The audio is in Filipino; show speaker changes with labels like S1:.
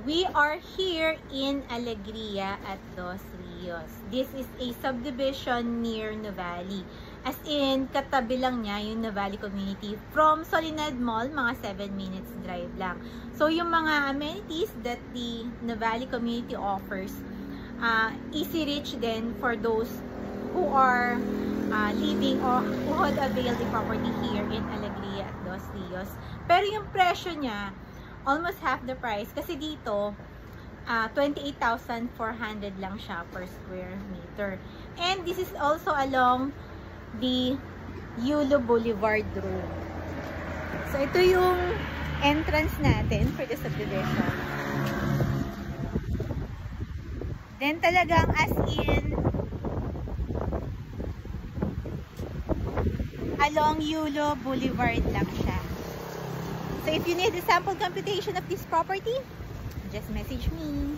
S1: We are here in Alegria at Dos Rios. This is a subdivision near Nuvali. As in, katabi lang niya yung Nuvali community. From Solinad Mall, mga 7 minutes drive lang. So, yung mga amenities that the Nuvali community offers, easy reach din for those who are living or who would avail the property here in Alegria at Dos Rios. Pero yung presyo niya, almost half the price. Kasi dito, 28,400 lang siya per square meter. And this is also along the Yulo Boulevard Road. So, ito yung entrance natin for the subdivision. Then, talagang as in, along Yulo Boulevard lang siya. So, if you need the sample computation of this property, just message me.